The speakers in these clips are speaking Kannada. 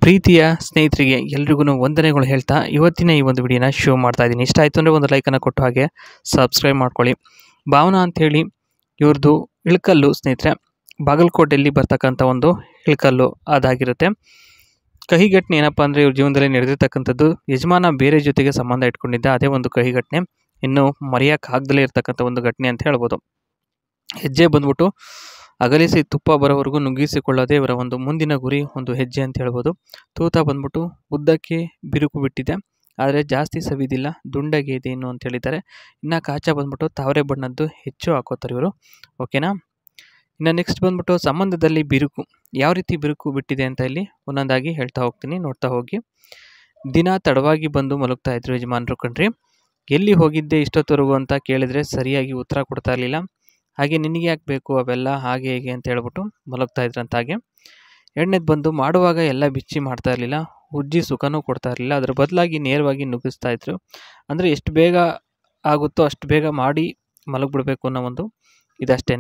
ಪ್ರೀತಿಯ ಸ್ನೇಹಿತರಿಗೆ ಎಲ್ರಿಗೂ ವಂದನೆಗಳು ಹೇಳ್ತಾ ಇವತ್ತಿನ ಈ ಒಂದು ವಿಡಿಯೋನ ಶೋ ಮಾಡ್ತಾ ಇದ್ದೀನಿ. ಇಷ್ಟ ಆಯಿತು ಅಂದರೆ ಒಂದು ಲೈಕನ್ನು ಕೊಟ್ಟು ಹಾಗೆ ಸಬ್ಸ್ಕ್ರೈಬ್ ಮಾಡ್ಕೊಳ್ಳಿ. ಭಾವನಾ ಅಂಥೇಳಿ ಇವ್ರದ್ದು ಇಳಕಲ್ಲು ಸ್ನೇಹಿತರೆ, ಬಾಗಲಕೋಟೆಯಲ್ಲಿ ಬರ್ತಕ್ಕಂಥ ಒಂದು ಇಳಕಲ್ಲು ಅದಾಗಿರುತ್ತೆ. ಕಹಿ ಘಟನೆ ಏನಪ್ಪ ಅಂದರೆ ಇವ್ರ ಜೀವನದಲ್ಲಿ ನಡೆದಿರ್ತಕ್ಕಂಥದ್ದು, ಯಜಮಾನ ಬೇರೆ ಜೊತೆಗೆ ಸಂಬಂಧ ಇಟ್ಕೊಂಡಿದ್ದ, ಅದೇ ಒಂದು ಕಹಿ ಘಟನೆ. ಇನ್ನು ಮರೆಯೋಕ್ಕಾಗದಲೇ ಇರ್ತಕ್ಕಂಥ ಒಂದು ಘಟನೆ ಅಂತ ಹೇಳ್ಬೋದು. ಹೆಜ್ಜೆ ಬಂದ್ಬಿಟ್ಟು ಅಗಲಿಸಿ ತುಪ್ಪ ಬರೋವರೆಗೂ ನುಗ್ಗಿಸಿಕೊಳ್ಳೋದೇ ಇವರ ಒಂದು ಮುಂದಿನ ಗುರಿ, ಒಂದು ಹೆಜ್ಜೆ ಅಂತ ಹೇಳ್ಬೋದು. ತೂತ ಬಂದ್ಬಿಟ್ಟು ಉದ್ದಕ್ಕೆ ಬಿರುಕು ಬಿಟ್ಟಿದೆ, ಆದರೆ ಜಾಸ್ತಿ ಸವಿದಿಲ್ಲ, ದುಂಡಗೆ ಇದೆ ಇನ್ನು ಅಂತ ಹೇಳಿದ್ದಾರೆ. ಇನ್ನು ಕಾಚ ಬಂದ್ಬಿಟ್ಟು ತಾವರೆ ಬಣ್ಣದ್ದು ಹೆಚ್ಚು ಹಾಕೋತಾರೆ ಇವರು, ಓಕೆನಾ. ಇನ್ನು ನೆಕ್ಸ್ಟ್ ಬಂದ್ಬಿಟ್ಟು ಸಂಬಂಧದಲ್ಲಿ ಬಿರುಕು, ಯಾವ ರೀತಿ ಬಿರುಕು ಬಿಟ್ಟಿದೆ ಅಂತ ಇಲ್ಲಿ ಒಂದೊಂದಾಗಿ ಹೇಳ್ತಾ ಹೋಗ್ತೀನಿ, ನೋಡ್ತಾ ಹೋಗಿ. ದಿನ ತಡವಾಗಿ ಬಂದು ಮಲಗ್ತಾ ಇದ್ರು ಯಜಮಾನರು ಕಣ್ರಿ. ಎಲ್ಲಿ ಹೋಗಿದ್ದೆ ಇಷ್ಟೊತ್ತವರೆಗೂ ಅಂತ ಕೇಳಿದರೆ ಸರಿಯಾಗಿ ಉತ್ತರ ಕೊಡ್ತಾ ಇರಲಿಲ್ಲ. ಹಾಗೆ ನಿನಗೆ ಯಾಕೆ ಬೇಕು ಅವೆಲ್ಲ, ಹಾಗೆ ಹೇಗೆ ಅಂತ ಹೇಳ್ಬಿಟ್ಟು ಮಲಗ್ತಾ ಇದ್ರಂತ. ಹಾಗೆ ಎರಡನೇದು ಬಂದು ಮಾಡುವಾಗ ಎಲ್ಲ ಬಿಚ್ಚಿ ಮಾಡ್ತಾ ಇರಲಿಲ್ಲ, ಉಜ್ಜಿ ಸುಖನೂ ಕೊಡ್ತಾ ಇರಲಿಲ್ಲ, ಅದ್ರ ಬದಲಾಗಿ ನೇರವಾಗಿ ನುಗ್ಗಿಸ್ತಾ ಇದ್ರು. ಅಂದರೆ ಎಷ್ಟು ಬೇಗ ಆಗುತ್ತೋ ಅಷ್ಟು ಬೇಗ ಮಾಡಿ ಮಲಗಿಬಿಡ್ಬೇಕು ಅನ್ನೋ ಒಂದು ಇದಷ್ಟೇ.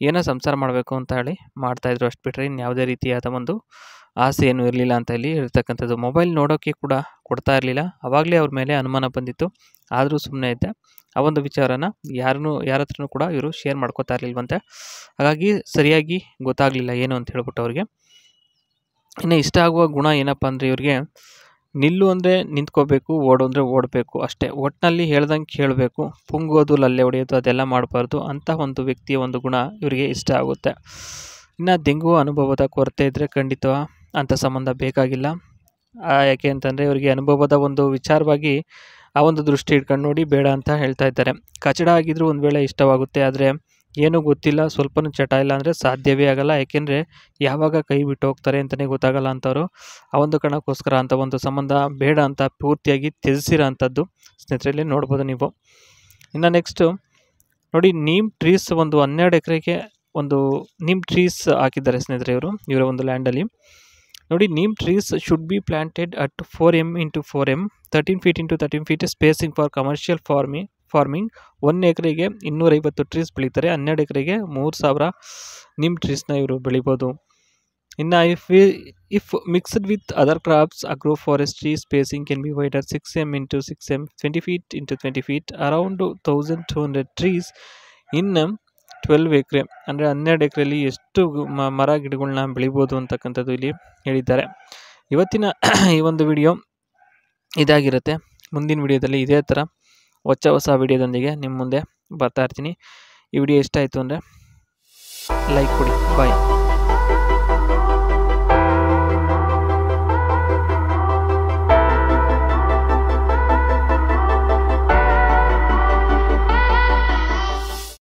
ಏನೋ ಸಂಸಾರ ಮಾಡಬೇಕು ಅಂತ ಹೇಳಿ ಮಾಡ್ತಾಯಿದ್ರು, ಅಷ್ಟು ಬಿಟ್ಟರೆ ಇನ್ಯಾವುದೇ ರೀತಿಯಾದ ಒಂದು ಆಸೆ ಏನೂ ಇರಲಿಲ್ಲ ಅಂತ ಇಲ್ಲಿ ಇರ್ತಕ್ಕಂಥದ್ದು. ಮೊಬೈಲ್ ನೋಡೋಕ್ಕೆ ಕೂಡ ಕೊಡ್ತಾ ಇರಲಿಲ್ಲ. ಆವಾಗಲೇ ಅವ್ರ ಮೇಲೆ ಅನುಮಾನ ಬಂದಿತ್ತು, ಆದರೂ ಸುಮ್ಮನೆ ಇದ್ದೆ. ಆ ಒಂದು ವಿಚಾರನ ಯಾರ ಹತ್ರನೂ ಕೂಡ ಇವರು ಶೇರ್ ಮಾಡ್ಕೋತಾ ಇರಲಿಲ್ವಂತೆ. ಹಾಗಾಗಿ ಸರಿಯಾಗಿ ಗೊತ್ತಾಗಲಿಲ್ಲ ಏನು ಅಂತ ಹೇಳ್ಬಿಟ್ಟು ಅವ್ರಿಗೆ. ಇನ್ನು ಇಷ್ಟ ಆಗುವ ಗುಣ ಏನಪ್ಪ ಅಂದರೆ ಇವ್ರಿಗೆ, ನಿಲ್ಲು ಅಂದರೆ ನಿಂತ್ಕೋಬೇಕು, ಓಡು ಅಂದರೆ ಓಡಬೇಕು ಅಷ್ಟೇ. ಒಟ್ಟಿನಲ್ಲಿ ಹೇಳ್ದಂಗೆ ಕೇಳಬೇಕು, ಪುಂಗೋದು ಲಲ್ಲೆ ಹೊಡೆಯೋದು ಅದೆಲ್ಲ ಮಾಡಬಾರ್ದು ಅಂತ ಒಂದು ವ್ಯಕ್ತಿಯ ಒಂದು ಗುಣ ಇವರಿಗೆ ಇಷ್ಟ ಆಗುತ್ತೆ. ಇನ್ನು ದೆಂಗುವ ಅನುಭವದ ಕೊರತೆ ಇದ್ದರೆ ಖಂಡಿತ ಅಂಥ ಸಂಬಂಧ ಬೇಕಾಗಿಲ್ಲ. ಯಾಕೆ ಅಂತಂದರೆ ಇವರಿಗೆ ಅನುಭವದ ಒಂದು ವಿಚಾರವಾಗಿ ಆ ಒಂದು ದೃಷ್ಟಿ ಇಟ್ಕೊಂಡು ನೋಡಿ ಬೇಡ ಅಂತ ಹೇಳ್ತಾ ಇದ್ದಾರೆ. ಕಚಡ ಆಗಿದ್ರೂ ಒಂದು ವೇಳೆ ಇಷ್ಟವಾಗುತ್ತೆ, ಆದರೆ ಏನೂ ಗೊತ್ತಿಲ್ಲ, ಸ್ವಲ್ಪನೂ ಚಟ ಇಲ್ಲ ಅಂದರೆ ಸಾಧ್ಯವೇ ಆಗಲ್ಲ. ಯಾಕೆಂದರೆ ಯಾವಾಗ ಕೈ ಬಿಟ್ಟು ಹೋಗ್ತಾರೆ ಅಂತಲೇ ಗೊತ್ತಾಗಲ್ಲ ಅಂತವರು. ಆ ಒಂದು ಕಾರಣಕ್ಕೋಸ್ಕರ ಅಂಥ ಒಂದು ಸಂಬಂಧ ಬೇಡ ಅಂತ ಪೂರ್ತಿಯಾಗಿ ತ್ಯಜಿಸಿರೋ ಅಂಥದ್ದು ಸ್ನೇಹಿತರಲ್ಲಿ ನೋಡ್ಬೋದು ನೀವು. ಇನ್ನು ನೆಕ್ಸ್ಟು ನೋಡಿ, ನೀಮ್ ಟ್ರೀಸ್ ಒಂದು 12 ಎಕರೆಗೆ ಒಂದು ನೀಮ್ ಟ್ರೀಸ್ ಹಾಕಿದ್ದಾರೆ ಸ್ನೇಹಿತರೆ ಇವರ ಒಂದು ಲ್ಯಾಂಡಲ್ಲಿ. ನೋಡಿ, neem trees should be planted at 4 m × 4 m 13 feet × 13 feet spacing for commercial farming. 1 ಎಕರೆಗೆ 250 ಟ್ರೀಸ್ ಬೆಳೀತಾರೆ, 12 ಎಕರೆಗೆ 3000 ನೀಮ್ ಟ್ರೀಸ್ನ ಇವರು ಬೆಳಿಬೋದು. ಇನ್ನು if mixed with other crops, agro forestry spacing can be wider 6 m × 6 m 20 feet × 20 feet around 1200 trees in 12 ಎಕರೆ. ಅಂದರೆ 12 ಎಕರೆಯಲ್ಲಿ ಎಷ್ಟು ಮರ ಗಿಡಗಳನ್ನ ಬೆಳಿಬೋದು ಅಂತಕ್ಕಂಥದ್ದು ಇಲ್ಲಿ ಹೇಳಿದ್ದಾರೆ. ಇವತ್ತಿನ ಈ ಒಂದು ವಿಡಿಯೋ ಇದಾಗಿರುತ್ತೆ. ಮುಂದಿನ ವಿಡಿಯೋದಲ್ಲಿ ಇದೇ ಥರ ಹೊಸ ವಿಡಿಯೋದೊಂದಿಗೆ ನಿಮ್ಮ ಮುಂದೆ ಬರ್ತಾ ಇರ್ತೀನಿ. ಈ ವಿಡಿಯೋ ಇಷ್ಟ ಆಯಿತು ಅಂದರೆ ಲೈಕ್ ಕೊಡಿ. ಬಾಯ್.